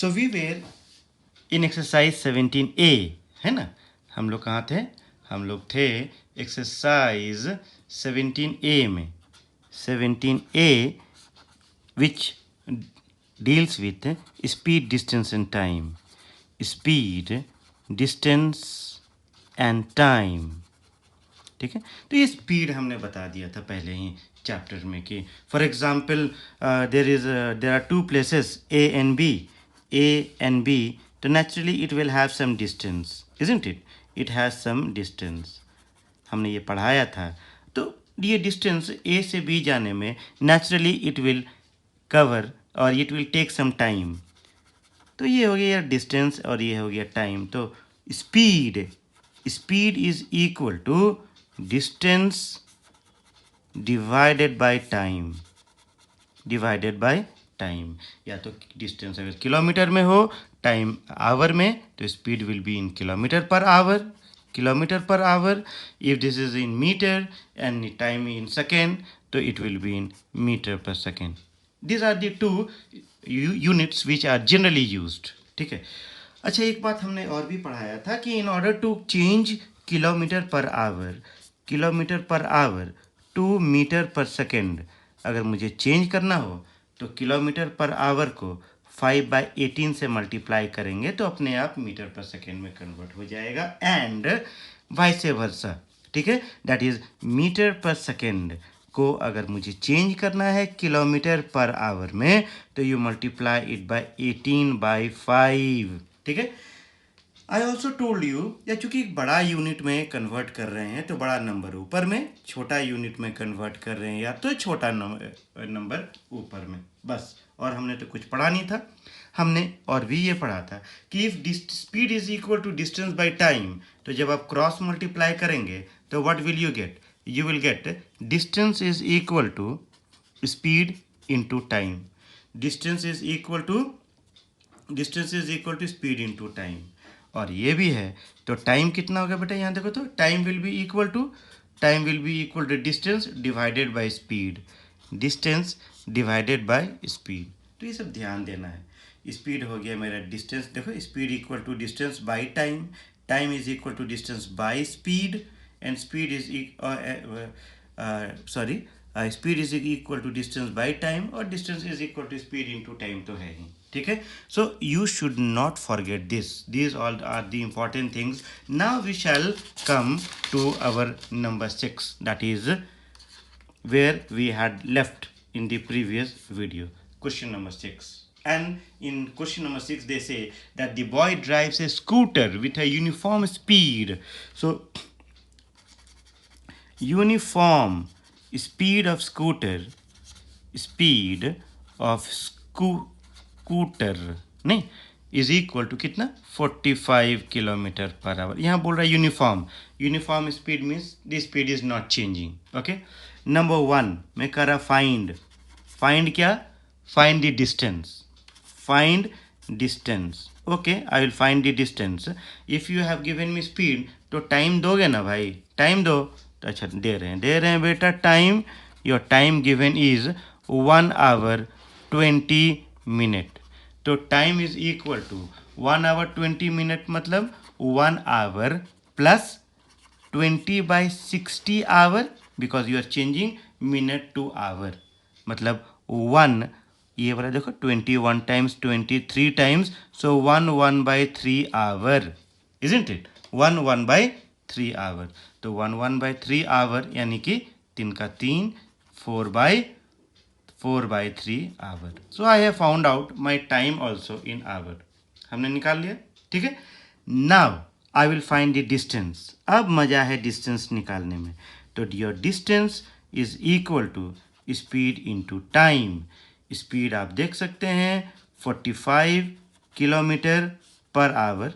So we were in exercise 17A, है ना। हम लोग कहाँ थे? हम लोग थे एक्सरसाइज 17A में। 17A which deals with speed, distance and time. Speed, distance and time, ठीक है। तो ये स्पीड हमने बता दिया था पहले ही चैप्टर में कि for example there are two places A and B, तो naturally it will have some distance, isn't it? It has some distance, हमने ये पढ़ाया था। तो ये डिस्टेंस ए से बी जाने में नेचुरली इट विल कवर और it will take some time. तो ये हो गया डिस्टेंस और ये हो गया टाइम। तो speed, speed is equal to distance divided by time, divided by time. या तो डिस्टेंस अगर किलोमीटर में हो, टाइम आवर में, तो speed will be in kilometre per hour, kilometre per hour. If this is in metre and time in second, तो it will be in metre per second. These are the two units which are generally used, ठीक है। अच्छा, एक बात हमने और भी पढ़ाया था कि in order to change kilometre per hour, kilometre per hour to metre per second, अगर मुझे चेंज करना हो तो किलोमीटर पर आवर को 5/18 से मल्टीप्लाई करेंगे तो अपने आप मीटर पर सेकेंड में कन्वर्ट हो जाएगा, एंड वाइस वर्सा, ठीक है। That is metre per second को अगर मुझे चेंज करना है किलोमीटर पर आवर में, तो यू मल्टीप्लाई इट बाय 18/5, ठीक है। आई ऑल्सो टोल्ड यू, या चूंकि बड़ा यूनिट में कन्वर्ट कर रहे हैं तो बड़ा नंबर ऊपर में, छोटा यूनिट में कन्वर्ट कर रहे हैं या तो छोटा नंबर ऊपर में, बस। और हमने तो कुछ पढ़ा नहीं था। हमने और भी ये पढ़ा था कि if speed is equal to distance by time, तो जब आप क्रॉस मल्टीप्लाई करेंगे तो what will you get? You will get distance is equal to speed into time. Distance is equal to speed into time. और ये भी है, तो टाइम कितना होगा बेटा? यहाँ देखो तो time will be equal to distance divided by speed, distance divided by speed. तो ये सब ध्यान देना है। स्पीड हो गया मेरा डिस्टेंस, देखो speed equal to distance by time, time is equal to distance by speed, and speed is speed is equal to distance by time, or distance is equal to speed into time, तो है ही, ठीक है। So you should not forget this. These all are the important things. Now we shall come to our number 6, that is where we had left in the previous video. Question number 6. And in question number 6 they say that the boy drives a scooter with a uniform speed. So uniform speed of scooter, speed of scooter नहीं, is equal to कितना? 45 kilometre per our. यहाँ बोल रहा है uniform, uniform speed means the speed is not changing, okay. Number 1 मैं कर रहा find, find क्या? Find the distance, find distance, okay. I will find the distance. If you have given me speed, तो time दोगे ना भाई? Time दो। तो अच्छा दे रहे हैं बेटा time. Your time given is 1 hour 20 minute। तो time is equal to 1 hour 20 minute, मतलब 1 hour plus 20/60 hour, because you are changing minute to hour, मतलब 1, ये वाला देखो 21 times 23 times, so 1/3 hour, isn't it? 1/3 hour। तो 1/3 hour यानी कि 3 का 3, 4/3 hour। So I have found out my time also in hour, हमने निकाल लिया, ठीक है। Now I will find the distance. अब मजा है डिस्टेंस निकालने में। तो your distance is equal to speed into time. Speed आप देख सकते हैं 45 kilometre per hour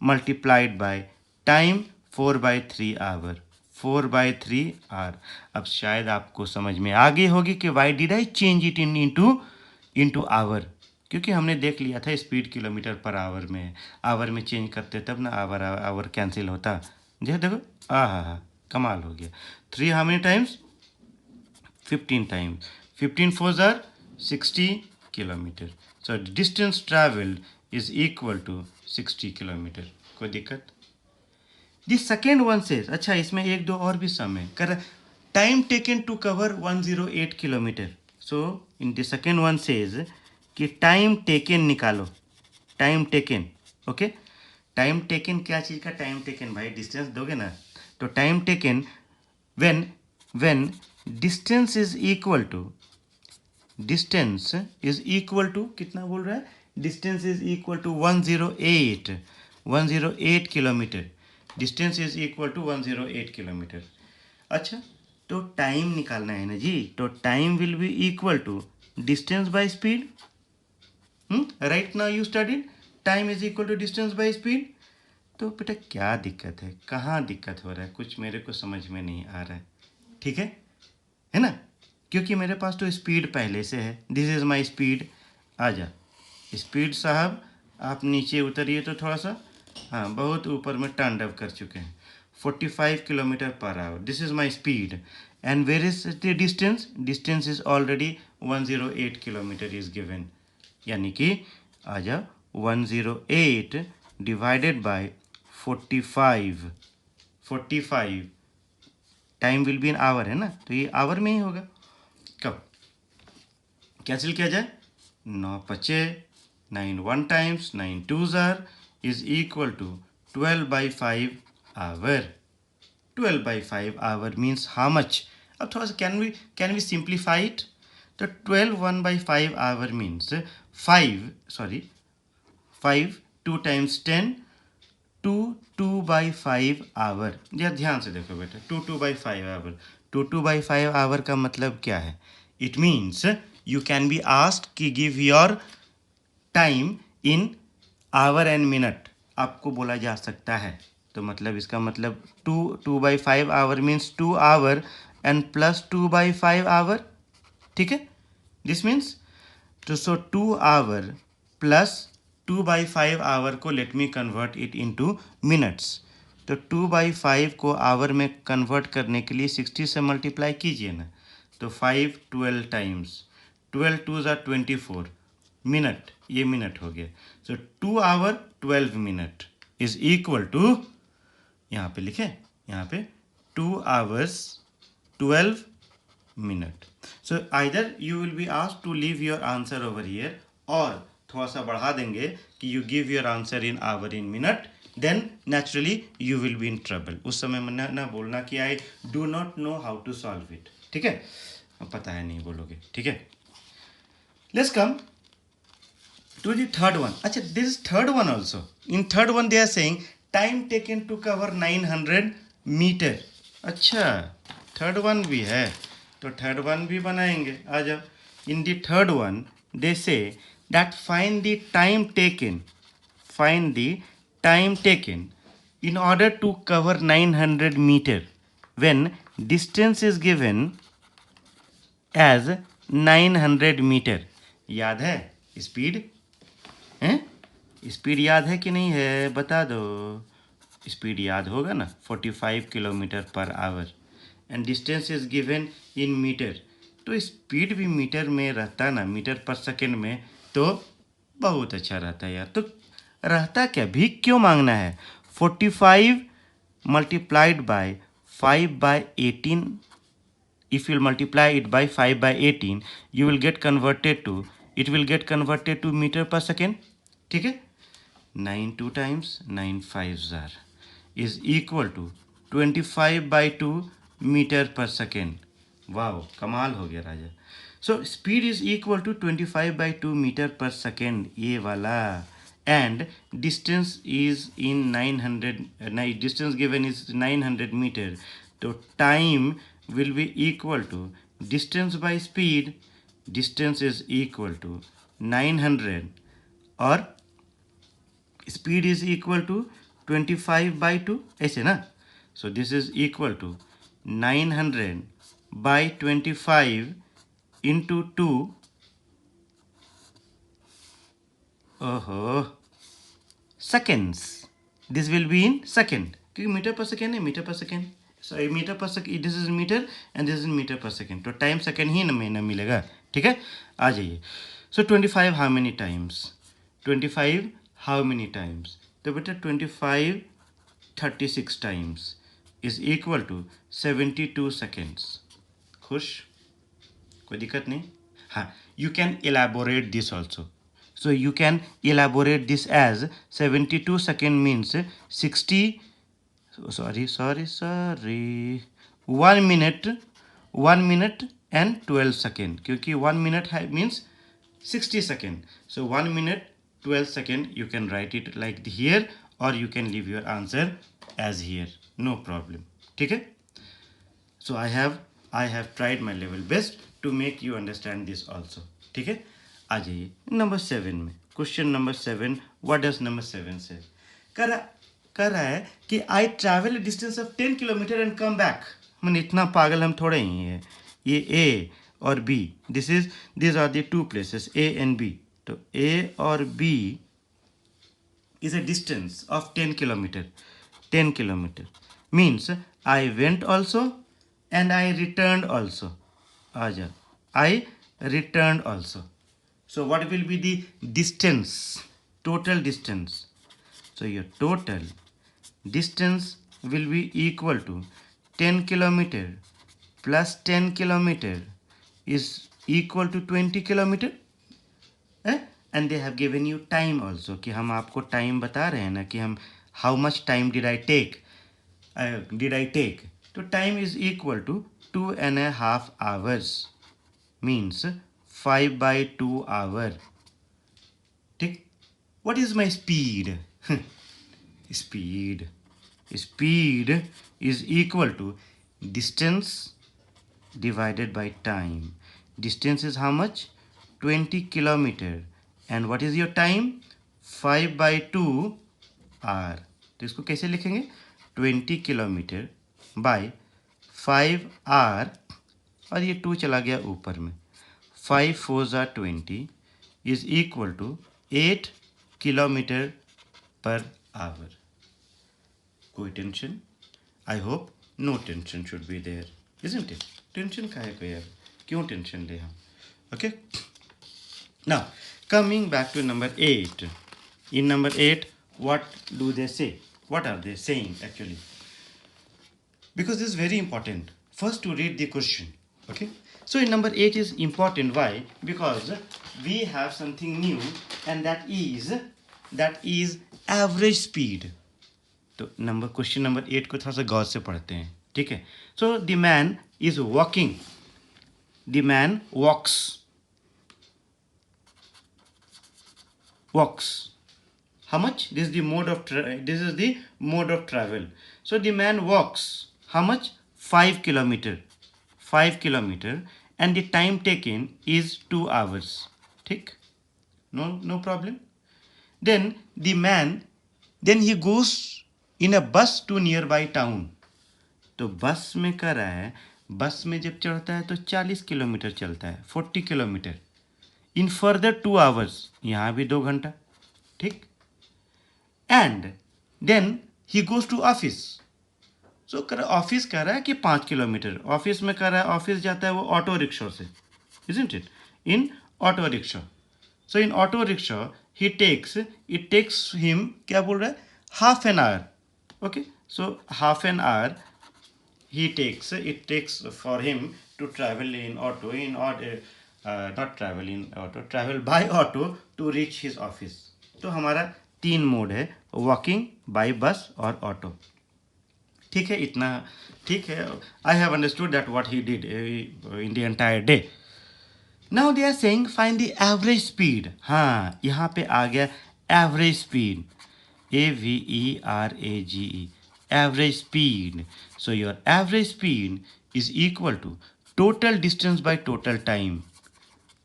multiplied by time 4/3 hour, 4/3 hour. अब शायद आपको समझ में आ गई होगी कि why did I change it into our, क्योंकि हमने देख लिया था स्पीड किलोमीटर पर आवर में, आवर में चेंज करते तब ना आवर आवर कैंसिल होता। देखो हाँ, कमाल हो गया। 3 हाउ मेनी टाइम्स? 15 टाइम्स। 15 4 ज़ार 60, kilometre. So distance traveled is equal to 60 kilometre. कोई दिक्कत? The second one says, अच्छा इसमें एक दो और भी सम है कर time taken to cover 108 kilometre. So in the second one says कि टाइम टेकन निकालो. Time taken. Okay, time taken क्या चीज़ का टाइम टेकन भाई? डिस्टेंस दोगे ना. तो time taken when distance is equal to कितना बोल रहा है? Distance is equal to 108 kilometre. Distance is equal to 108 kilometre. अच्छा, तो टाइम निकालना है ना जी. तो time will be equal to distance by speed. Right now you studied time is equal to distance by speed. तो बेटा क्या दिक्कत है? कहाँ दिक्कत हो रहा है? कुछ मेरे को समझ में नहीं आ रहा है. ठीक है ना? क्योंकि मेरे पास तो स्पीड पहले से है. This is my speed. आ जा स्पीड साहब, आप नीचे उतरिए तो थोड़ा सा. हाँ, बहुत ऊपर में टर्न अप कर चुके हैं. 45 kilometre per hour. This is my speed. And where is the distance? Distance is already 108 kilometre is given. यानी कि आ जाओ 108 divided by 45. Time will be in hour है ना, तो ये आवर में ही होगा. कब कैंसिल किया जाए? 9 पचे 9 1 टाइम्स 9 2 जार is equal to 12/5 hour. 12/5 hour means how much? अब थोड़ा सा कैन वी सिंप्लीफाई इट. तो 12 1/5 आवर मीन्स 5 2 टाइम्स 10 2/5 आवर. ध्यान से देखो बेटा, 2/5 आवर. 2/5 आवर का मतलब क्या है? It means you can be asked कि give your time in hour and minute. आपको बोला जा सकता है. तो मतलब इसका मतलब 2/5 hour means 2 hour and plus 2/5 hour. ठीक है, दिस मीन्स तो 2 आवर प्लस 2/5 आवर को let me convert it into minutes. तो 2/5 को आवर में कन्वर्ट करने के लिए 60 से मल्टीप्लाई कीजिए ना. तो 5 12 टाइम्स 12 2 ज़ा 24 मिनट. ये मिनट हो गया. So 2 hour 12 minute is equal to, यहाँ पे लिखे, यहाँ पे 2 hours 12 minute. So either you will be asked to leave your answer over here, और थोड़ा सा बढ़ा देंगे कि you give your answer in hour in minute. Then naturally you will be in trouble. उस समय में ना बोलना कि I do not know how to solve it. ठीक है, पता है नहीं बोलोगे. ठीक है, let's come to the third one. अच्छा, this is third one also. In third one they are saying time taken to cover 900 meter. अच्छा, third one भी है, तो third one भी बनाएंगे. आ जाओ. In the third one they say that find the time taken in order to cover 900 meter when distance is given as 900 meter. याद है speed? हैं? स्पीड याद है कि नहीं है? बता दो. स्पीड याद होगा ना, 45 kilometre per hour. And distance is given in metre. तो स्पीड भी मीटर में रहता ना, मीटर पर सेकेंड में, तो बहुत अच्छा रहता है यार. तो रहता क्या, भी क्यों मांगना है? 45 multiplied by 5/18. If you multiply it by 5/18, you will get converted to meter per second. ठीक है, 9 2 times 9 5 जार is equal to 25/2 metre per second. वाह, कमाल हो गया राजा. So speed is equal to 25/2 metre per second, ये वाला. And distance is in 900, distance given is 900 metre. तो time will be equal to distance by speed. Distance is equal to 900 और speed is equal to 25/2, ऐसे ना. So this is equal to 900/25 into 2. Seconds. This will be in second, क्योंकि metre per second है. Metre per second, sorry metre per second. This is metre and this is metre per second. तो time second ही में ना मिलेगा. ठीक है, आ जाइए. So 25 how many times? 25 how many times? तो बेटा 25 36 times is equal to 72 seconds. खुश? कोई दिक्कत नहीं? हाँ, you can elaborate this also. So you can elaborate this as 72 second means 60. Sorry. 1 minute and 12 second. क्योंकि 1 minute means 60 second. So 1 minute 12 second you can write it like here or you can leave your answer as here. No problem. ठीक है? So I have tried my level best to make you understand this also. ठीक है? आ जाइए number 7 में. Question number 7. What does number 7 से? कर रहा है कि I travel distance of 10 kilometre and come back. मैंने इतना पागल हम थोड़े ही हैं. ये ए और B, this are the two places A and B. तो ए और B is a distance of 10 kilometer. 10 kilometer means I went also and I returned also. Aja, I returned also. So what will be the distance? Total distance. So your total distance will be equal to 10 kilometer plus 10 kilometer is equal to 20 kilometer. And they have given you time also कि हम आपको time बता रहे हैं ना कि हम how much time did I take. तो time is equal to 2.5 hours means 5/2 hour. ठीक. What is my speed? Speed is equal to distance divided by time. Distance is how much? 20 kilometer. And what is your time? 5/2 hour. तो इसको कैसे लिखेंगे? 20 kilometre bye 5 hour और ये 2 चला गया ऊपर में. 5 4s are 20 is equal to 8 kilometre पर hour. कोई tension? I hope no tension should be there, isn't it? Tension का है कोई यार? क्यों टेंशन ले हम? Okay? Now, coming back to number 8. In number 8, what do they say? What are they saying actually? Because this is very important. First to read the question. Okay? So in number 8 is important. Why? Because we have something new and that is average speed. तो question number 8 को थोड़ा सा गौर से पढ़ते हैं. ठीक है? So the man is walking. The man walks. How much? This is the mode of travel. So the man walks. How much? 5 kilometer. 5 kilometer and the time taken is 2 hours. ठीक? No problem. Then he goes in a bus to nearby town. तो बस में कर रहा है. बस में जब चढ़ता है तो 40 किलोमीटर चलता है. 40 किलोमीटर. In further 2 hours. यहाँ भी 2 घंटा. ठीक. And then he goes to office. So office कह रहा है कि 5 किलोमीटर. ऑफिस में कर रहा है, ऑफिस जाता है वो ऑटो रिक्शा से. Isn't it? In auto rickshaw. So in auto rickshaw it takes him, क्या बोल रहा है? Half an hour. Okay. So half an hour it takes for him to travel travel by auto to reach his office. तो हमारा 3 mode है, walking, bye बस और auto. ठीक है? इतना ठीक है. I have understood that what he did in the entire day. Now they are saying find the average speed. हाँ, यहाँ पे आ गया average speed. AVERAGE. Average speed. So your average speed is equal to total distance by total time.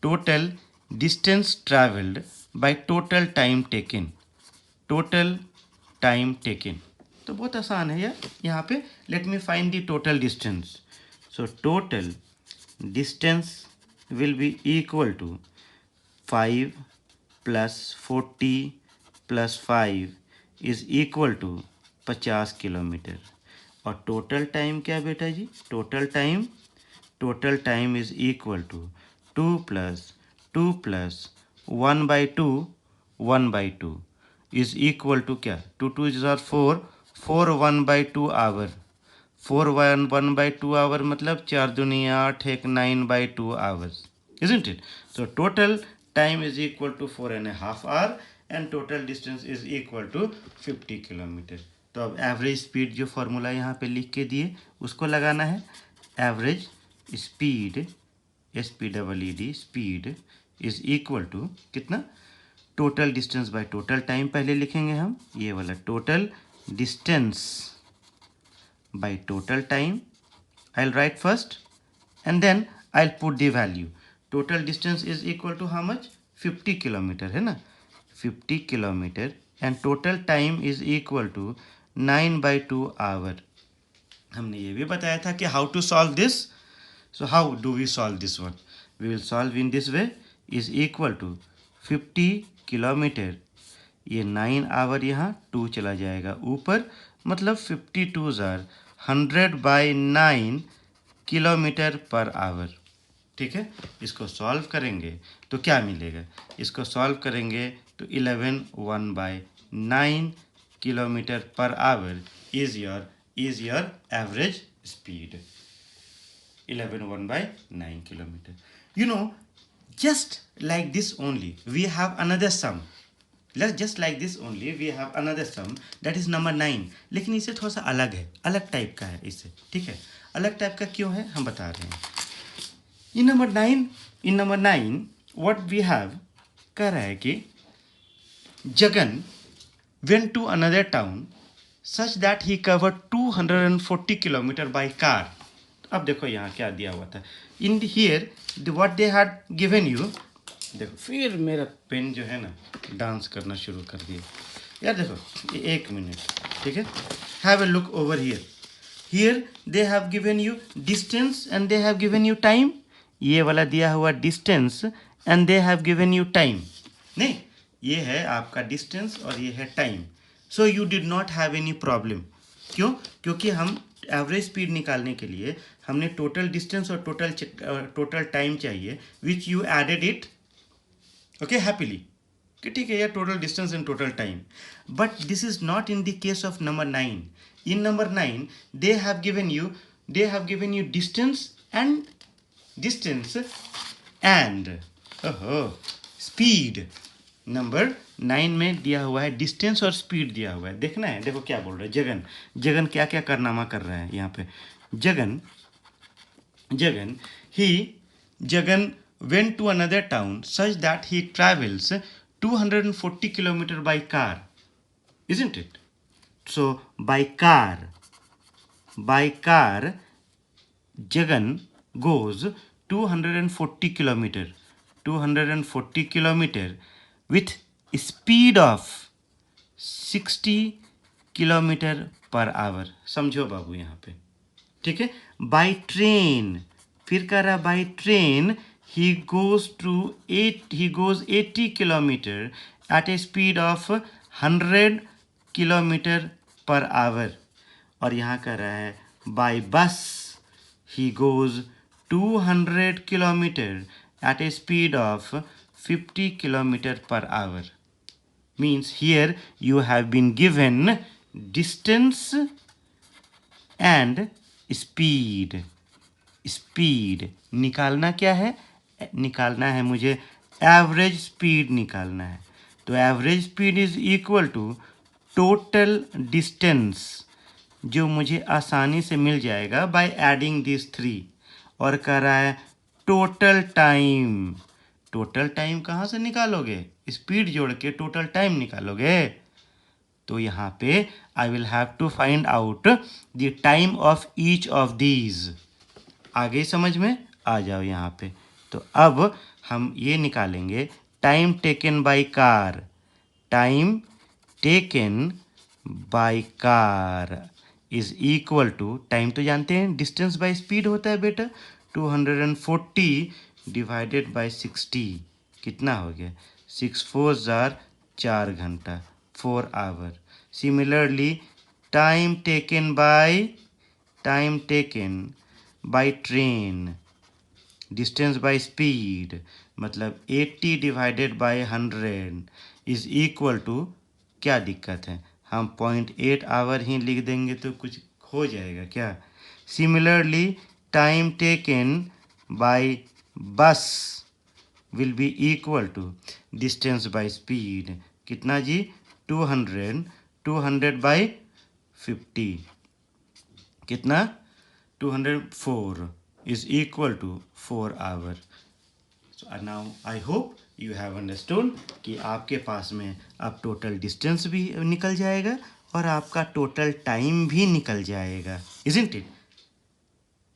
Total distance traveled by total time taken. Total time taken. तो बहुत आसान है यार. यहाँ पे let me find the total distance. So total distance will be equal to 5 plus 40 plus 5 is equal to 50 kilometre. और total time क्या बेटा जी? Total time is equal to 2 plus 1/2 is equal to क्या, 2 2 4, 4 1/2 आवर, 4 1/2 आवर मतलब 4 दूनी 8, एक 9/2 hours, isn't it? So total time is equal to 4.5 hour and total distance is equal to 50 kilometre. तो अब एवरेज स्पीड जो फॉर्मूला यहाँ पे लिख के दिए उसको लगाना है। Average speed, SPEED speed is equal to कितना, total distance by total time पहले लिखेंगे हम, ये वाला total distance by total time I'll write first and then I'll put the value. Total distance is equal to how much, 50 kilometre है ना, 50 kilometre and total time is equal to 9/2 hour। हमने ये भी बताया था कि how to solve this, so how do we solve this one, we will solve in this way, is equal to 50 kilometre, ये 9 our यहाँ 2 चला जाएगा ऊपर, मतलब 52 जार 100/9 किलोमीटर पर आवर। ठीक है, इसको सॉल्व करेंगे तो क्या मिलेगा, इसको सॉल्व करेंगे तो 11 1/9 kilometre per our is your average speed, 11 1/9 kilometer. You know, just like this only, we have another sum. Just like this only, we have another sum that is number 9. लेकिन इससे थोड़ा सा अलग है, अलग टाइप का है इससे। ठीक है, अलग टाइप का क्यों है हम बता रहे हैं। in number 9 what we have कह रहा है कि Jagan went to another town such that he covered 240 kilometre by car। अब देखो यहाँ क्या दिया हुआ था, in here what they had given you, देखो फिर मेरा पेन जो है ना डांस करना शुरू कर दिया यार, देखो एक मिनट, ठीक है, have a look over here, here they have given you distance and they have given you time, ये वाला दिया हुआ distance and they have given you time, नहीं ये है आपका डिस्टेंस और ये है time, so you did not have any problem. क्यों, क्योंकि हम एवरेज स्पीड निकालने के लिए हमने टोटल डिस्टेंस और टोटल टाइम चाहिए, which you added it okay happily, कि ठीक है यार total distance and total time, but this is not in the case of number 9। In number 9 they have given you distance and speed. Number 9 में दिया हुआ है distance और speed दिया हुआ है, देखना है, देखो क्या बोल रहा है जगन क्या क्या कारनामा कर रहा है यहाँ पे। Jagan went to another town such that he travels 240 kilometer by car, isn't it? So by car Jagan goes 240 kilometer with speed of 60 kilometre per our. समझो बाबू यहाँ पे, ठीक है। बाय ट्रेन, फिर कह रहा by train he goes 80 kilometre at a speed of 100 kilometre per our. और यहाँ कह रहा है बाय बस he goes 200 kilometre at a speed of 50 kilometre per our. Means here you have been given distance and speed। निकालना क्या है, निकालना है मुझे एवरेज स्पीड निकालना है। तो average speed is equal to total distance, जो मुझे आसानी से मिल जाएगा बाय एडिंग दिस 3। और कह रहा है टोटल टाइम, टोटल टाइम कहाँ से निकालोगे, स्पीड जोड़ के टोटल टाइम निकालोगे। तो यहाँ पे I will have to find out the time of each of these. आगे समझ में आ जाओ यहाँ पे। तो अब हम ये निकालेंगे time taken by car, time taken by car is equal to, time तो जानते हैं डिस्टेंस बाय स्पीड होता है बेटा, 240 डिवाइडेड बाय 60 कितना हो गया, 6 4 4 घंटा, 4 hour. Similarly time taken by train, distance by speed मतलब 80 divided by 100 is equal to, क्या दिक्कत है, हम 0.8 आवर ही लिख देंगे तो कुछ हो जाएगा क्या। Similarly time taken by bus will be equal to distance by speed, कितना जी, 200, 200 बाय 50, कितना, 204 is equal to 4 hour. So now I hope you have understood कि आपके पास में अब टोटल डिस्टेंस भी निकल जाएगा और आपका टोटल टाइम भी निकल जाएगा, isn't it?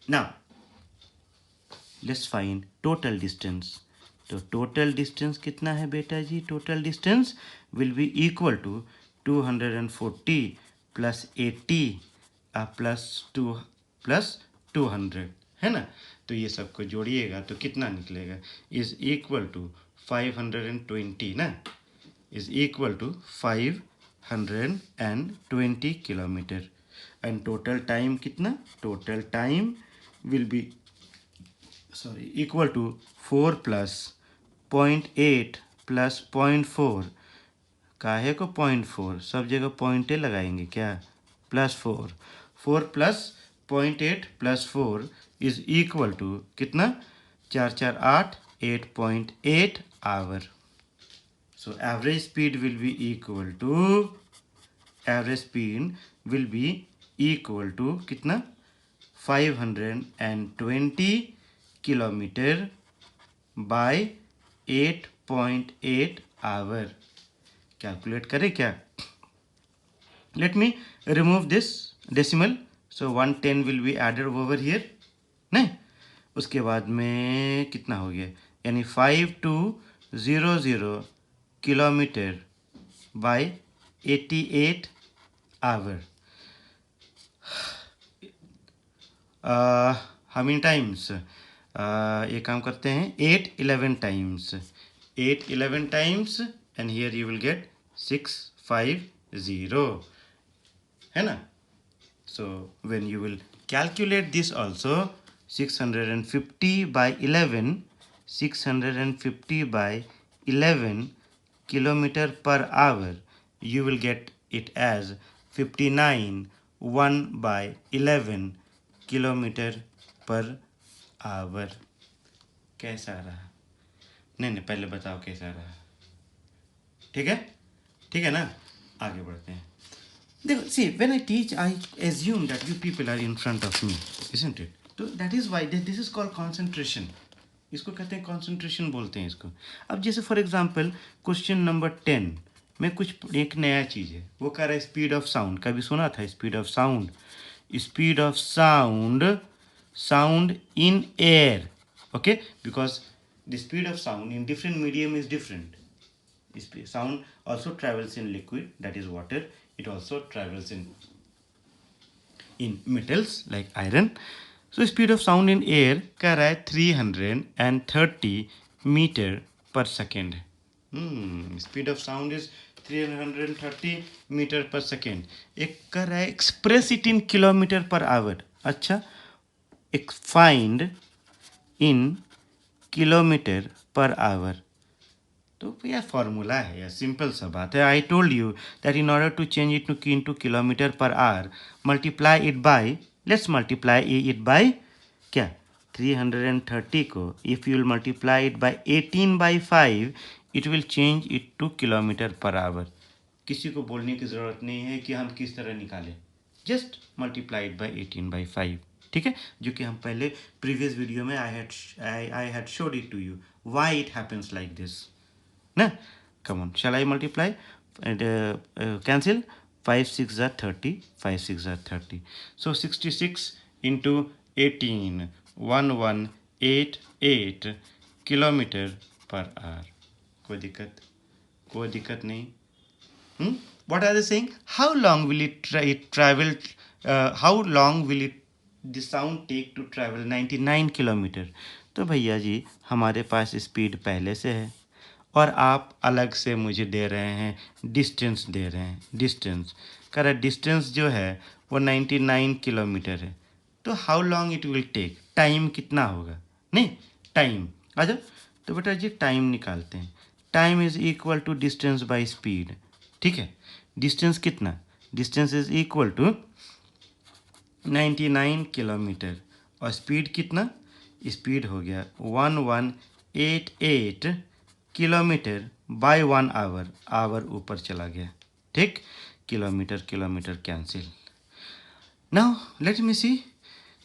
Now let's find total distance. तो टोटल डिस्टेंस कितना है बेटा जी, total distance will be equal to 240 plus 80 plus 200, है ना। तो ये सबको जोड़िएगा तो कितना निकलेगा, इज इक्वल टू 520 ना, is equal to 520 kilometre. And total time कितना, total time will be equal to 4 plus 0.8 plus 0.4, काहे को 0.4, सब जगह पॉइंटे लगाएंगे क्या, plus 4 plus 0.8 plus 4 is equal to कितना, 4 4 8, 8.8 hour. So average speed will be equal to कितना, 520 किलोमीटर बाय 8.8 आवर। कैलकुलेट करें क्या, let me remove this decimal, so 110 will be added over here, नहीं, उसके बाद में कितना हो गया, यानी 5200 kilometre by 88 hour. How many times, ये काम करते हैं 8 11 times and here you will get 650, है ना। So when you will calculate this also, 650 by 11 kilometre per hour, you will get it as 59 1/11 kilometre per hour. कैसा रहा, नहीं पहले बताओ कैसा रहा, ठीक है ना, आगे बढ़ते हैं। देखो, see, when I teach, I assume that you people are in front of me, isn't it? तो that is why this is called concentration. इसको कहते हैं concentration बोलते हैं इसको। अब जैसे फॉर एग्जांपल क्वेश्चन नंबर 10 में कुछ एक नया चीज़ है, वो कह रहा है स्पीड ऑफ साउंड, कभी सुना था speed of sound, speed of sound in air, okay, because the speed of sound in different medium is different. Sound also travels in liquid, that is water. It also travels in metals like iron. So speed of sound in air कह रहा है 330 metre per second. Speed of sound is 330 metre per second. एक कह रहा है express it in kilometre per hour. अच्छा, find in kilometre per hour, तो यह फॉर्मूला है, यह सिंपल सा बात है। I told you that in order to change it to kilometre per hour, multiply it by, let's multiply it by क्या, 330 को if you will multiply it by 18/5 it will change it to kilometre per our. किसी को बोलने की ज़रूरत नहीं है कि हम किस तरह निकालें, जस्ट मल्टीप्लाई इट बाय 18/5, ठीक है, जो कि हम पहले प्रीवियस वीडियो में I had showed it to you why it happens like this ना। come on, shall I multiply and cancel, 5 6 are 30, 5 6 are 30, so 66 into 18, 1188 kilometre per our. कोई दिक्कत नहीं। what are they saying, how long will it travel, how long will it the sound take to travel 99 kilometre. तो भैया जी हमारे पास speed पहले से है और आप अलग से मुझे दे रहे हैं डिस्टेंस, डिस्टेंस कह रहा है, डिस्टेंस जो है वो 99 किलोमीटर है। तो how long it will take, time कितना होगा, नहीं टाइम, आ जाओ तो बेटा जी टाइम निकालते हैं। Time is equal to distance by speed. ठीक है, डिस्टेंस कितना, distance is equal to 99 kilometre और स्पीड कितना, स्पीड हो गया 1188 किलोमीटर बाय 1 आवर, आवर ऊपर चला गया। ठीक, kilometre kilometre cancel. Now let me see,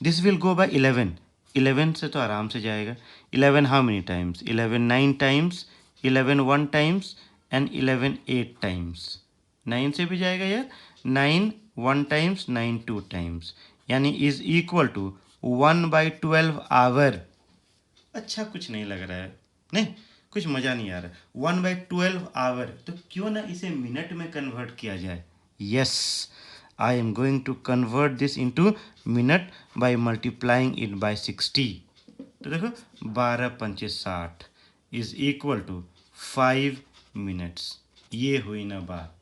this will go by 11, 11 से तो आराम से जाएगा। 11 how many times, 11 9 times, 11 1 times and 11 8 times. 9 से भी जाएगा यार, 9 1 टाइम्स, 9 2 टाइम्स, यानी इज इक्वल टू 1/12 आवर। अच्छा कुछ नहीं लग रहा है, नहीं कुछ मज़ा नहीं आ रहा। 1/12 आवर, तो क्यों ना इसे मिनट में कन्वर्ट किया जाए। Yes, I am going to convert this into minute by multiplying it by 60। तो देखो 12 पंचे 60 इज इक्वल टू 5 मिनट्स। ये हुई ना बात।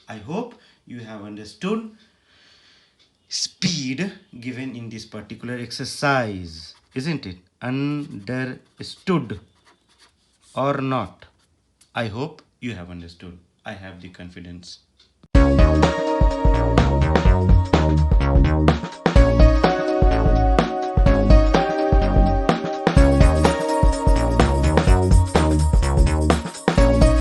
I hope you have understood speed given in this particular exercise, isn't it? Understood or not? I hope you have understood. I have the confidence.